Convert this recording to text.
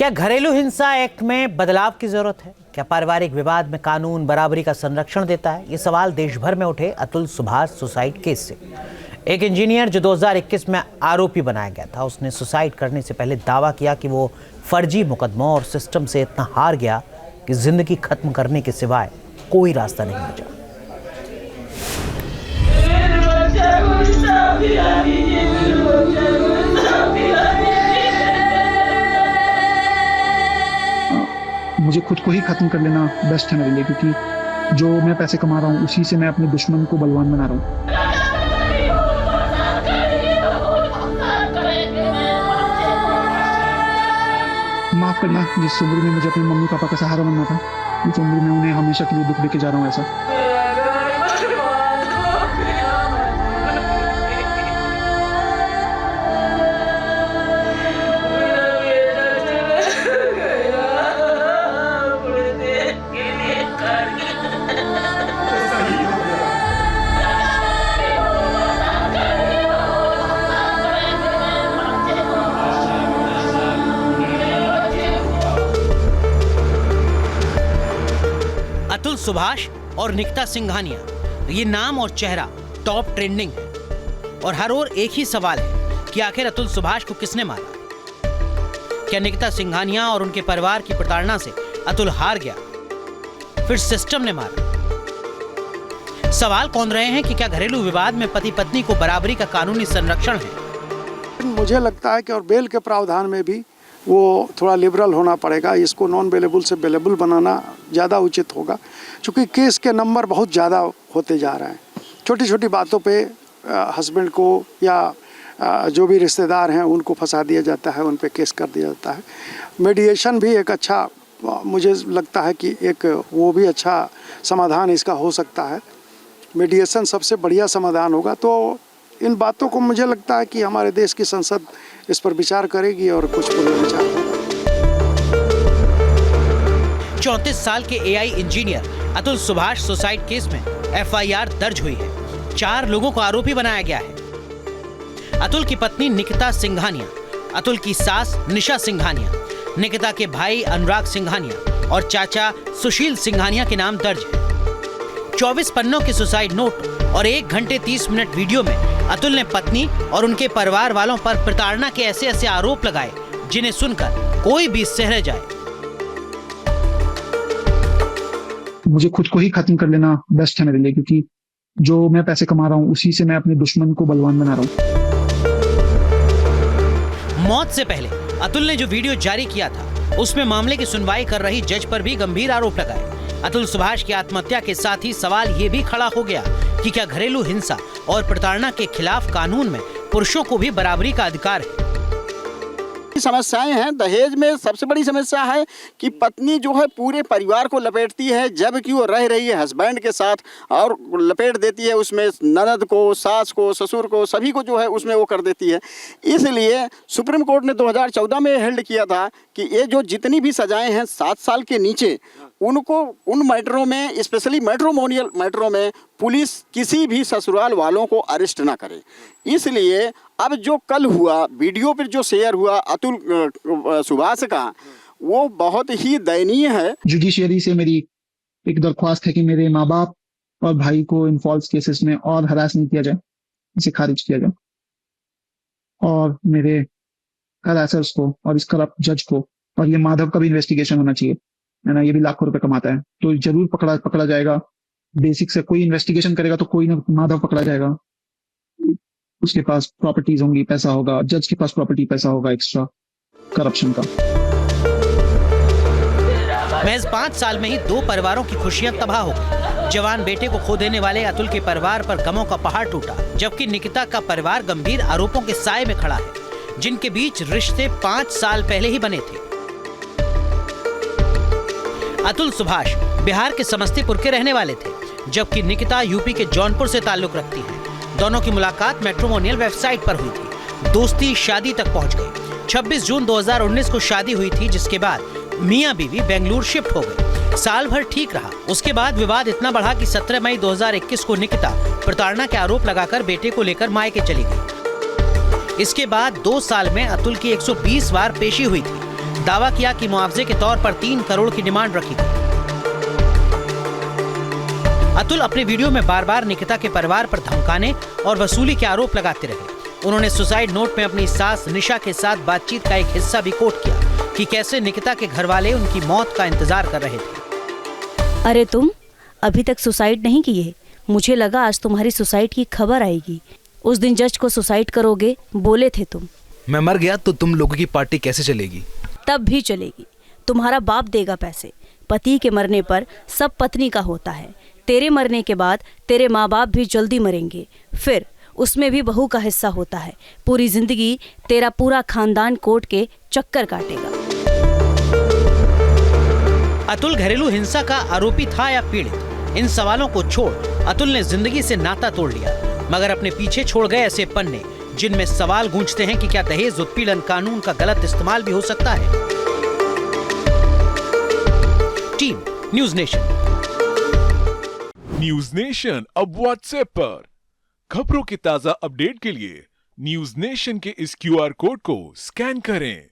क्या घरेलू हिंसा एक्ट में बदलाव की जरूरत है? क्या पारिवारिक विवाद में कानून बराबरी का संरक्षण देता है? ये सवाल देश भर में उठे अतुल सुभाष सुसाइड केस से। एक इंजीनियर जो 2021 में आरोपी बनाया गया था, उसने सुसाइड करने से पहले दावा किया कि वो फर्जी मुकदमों और सिस्टम से इतना हार गया कि जिंदगी खत्म करने के सिवाय कोई रास्ता नहीं बचा। मुझे खुद को ही खत्म कर लेना बेस्ट है मेरे लिए, क्योंकि जो मैं पैसे कमा रहा हूँ उसी से मैं अपने दुश्मन को बलवान बना रहा हूँ। माफ करना, जिस उम्र में मुझे अपनी मम्मी पापा का सहारा बनना था, उस उम्र में उन्हें हमेशा के लिए दुख देके जा रहा हूँ ऐसा। अतुल सुभाष और निकिता सिंघानिया, ये नाम और चेहरा टॉप ट्रेंडिंग है और हर ओर एक ही सवाल है कि आखिर अतुल सुभाष को किसने मारा? क्या निकिता सिंघानिया और उनके परिवार की प्रताड़ना से अतुल हार गया, फिर सिस्टम ने मारा? सवाल कौन रहे हैं कि क्या घरेलू विवाद में पति पत्नी को बराबरी का कानूनी संरक्षण है? मुझे लगता है कि और बेल के प्रावधान में भी वो थोड़ा लिबरल होना पड़ेगा। इसको नॉन बेलेबल से बेलेबल बनाना ज़्यादा उचित होगा, क्योंकि केस के नंबर बहुत ज़्यादा होते जा रहे हैं। छोटी छोटी बातों पे हस्बैंड को या जो भी रिश्तेदार हैं उनको फंसा दिया जाता है, उन पे केस कर दिया जाता है। मीडिएशन भी एक अच्छा, मुझे लगता है कि एक वो भी अच्छा समाधान इसका हो सकता है। मीडिएशन सबसे बढ़िया समाधान होगा। तो इन बातों को मुझे लगता है कि हमारे देश की संसद इस पर विचार करेगी और कुछ पुनर्विचार होगा। 34 साल के AI engineer Atul Subhash suicide case में एफआईआर दर्ज हुई है। 4 लोगों को आरोपी बनाया गया है। अतुल की पत्नी निकिता सिंघानिया, अतुल की सास निशा सिंघानिया, निकिता के भाई अनुराग सिंघानिया और चाचा सुशील सिंघानिया के नाम दर्ज है। 24 पन्नों के सुसाइड नोट और 1 घंटे 30 मिनट वीडियो में अतुल ने पत्नी और उनके परिवार वालों पर प्रताड़ना के ऐसे आरोप लगाए जिन्हें सुनकर कोई भी सहर जाए। मुझे खुद को ही खत्म कर लेना बेस्ट है मेरे लिए, क्योंकि जो मैं पैसे कमा रहा हूँ उसी से मैं अपने दुश्मन को बलवान बना रहा हूँ। मौत से पहले अतुल ने जो वीडियो जारी किया था, उसमें मामले की सुनवाई कर रही जज पर भी गंभीर आरोप लगाए। अतुल सुभाष की आत्महत्या के साथ ही सवाल ये भी खड़ा हो गया कि क्या घरेलू हिंसा और प्रताड़ना के खिलाफ कानून में पुरुषों को भी बराबरी का अधिकार है? समस्याएं हैं। दहेज में सबसे बड़ी समस्या है कि पत्नी जो है पूरे परिवार को लपेटती है, जबकि वो रह रही है हस्बैंड के साथ, और लपेट देती है उसमें ननद को, सास को, ससुर को, सभी को जो है उसमें वो कर देती है। इसलिए सुप्रीम कोर्ट ने 2014 में हेल्ड किया था कि ये जो जितनी भी सजाएं हैं 7 साल के नीचे, उनको उन मैटरों में, स्पेशली मैट्रोमोनियल मैटरों में, पुलिस किसी भी ससुराल वालों को अरेस्ट ना करे। इसलिए अब जो कल हुआ वीडियो पर जो शेयर हुआ अतुल सुभाष का, वो बहुत ही दयनीय है। जुडिशियरी से मेरी एक दरख्वास्त है कि मेरे माँ बाप और भाई को इन फॉल्स केसेस में और हरास नहीं किया जाए, इसे खारिज किया जाए, और मेरे हरासर्स को और इस करप्ट जज को, और ये माधव का भी इन्वेस्टिगेशन होना चाहिए, है ना, ये भी लाखों रुपए कमाता है, तो जरूर पकड़ा जाएगा। बेसिक से कोई इन्वेस्टिगेशन करेगा तो कोई ना माधव पकड़ा जाएगा। उसके पास प्रॉपर्टीज होंगी, पैसा होगा, जज के पास प्रॉपर्टी पैसा होगा एक्स्ट्रा करप्शन का। महज 5 साल में ही 2 परिवारों की खुशियां तबाह हो गई। जवान बेटे को खो देने वाले अतुल के परिवार पर गमों का पहाड़ टूटा, जबकि निकिता का परिवार गंभीर आरोपों के साए में खड़ा है, जिनके बीच रिश्ते 5 साल पहले ही बने थे। अतुल सुभाष बिहार के समस्तीपुर के रहने वाले थे, जबकि निकिता यूपी के जौनपुर से ताल्लुक रखती है। दोनों की मुलाकात मैट्रिमोनियल वेबसाइट पर हुई थी। दोस्ती शादी तक पहुंच गई। 26 जून 2019 को शादी हुई थी, जिसके बाद मियां बीवी बेंगलुरु शिफ्ट हो गए। साल भर ठीक रहा। उसके बाद विवाद इतना बढ़ा कि 17 मई 2021 को निकिता प्रताड़ना के आरोप लगाकर बेटे को लेकर मायके चली गई। इसके बाद 2 साल में अतुल की 120 बार पेशी हुई थी, दावा किया कि मुआवजे के तौर पर 3 करोड़ की डिमांड रखी थी। अतुल अपने वीडियो में बार बार निकिता के परिवार पर धमकाने और वसूली के आरोप लगाते रहे। उन्होंने सुसाइड नोट में अपनी सास निशा के साथ बातचीत का एक हिस्सा भी कोट किया कि कैसे निकिता के घर वाले उनकी मौत का इंतजार कर रहे थे। अरे तुम अभी तक सुसाइड नहीं किए? मुझे लगा आज तुम्हारी सुसाइड की खबर आएगी। उस दिन जज को सुसाइड करोगे बोले थे तुम। मैं मर गया तो तुम लोगों की पार्टी कैसे चलेगी? तब भी चलेगी। तुम्हारा बाप देगा पैसे। पति के मरने पर सब पत्नी का होता है। तेरे मरने के बाद तेरे माँ बाप भी जल्दी मरेंगे, फिर उसमें भी बहू का हिस्सा होता है। पूरी जिंदगी तेरा पूरा खानदान कोर्ट के चक्कर काटेगा। अतुल घरेलू हिंसा का आरोपी था या पीड़ित? इन सवालों को छोड़ अतुल ने जिंदगी से नाता तोड़ लिया, मगर अपने पीछे छोड़ गए ऐसे पन्ने जिनमें सवाल गूंजते हैं कि क्या दहेज उत्पीड़न कानून का गलत इस्तेमाल भी हो सकता है। Team news nation. News nation अब व्हाट्सएप पर खबरों की ताजा अपडेट के लिए न्यूज़ नेशन के इस QR कोड को स्कैन करें।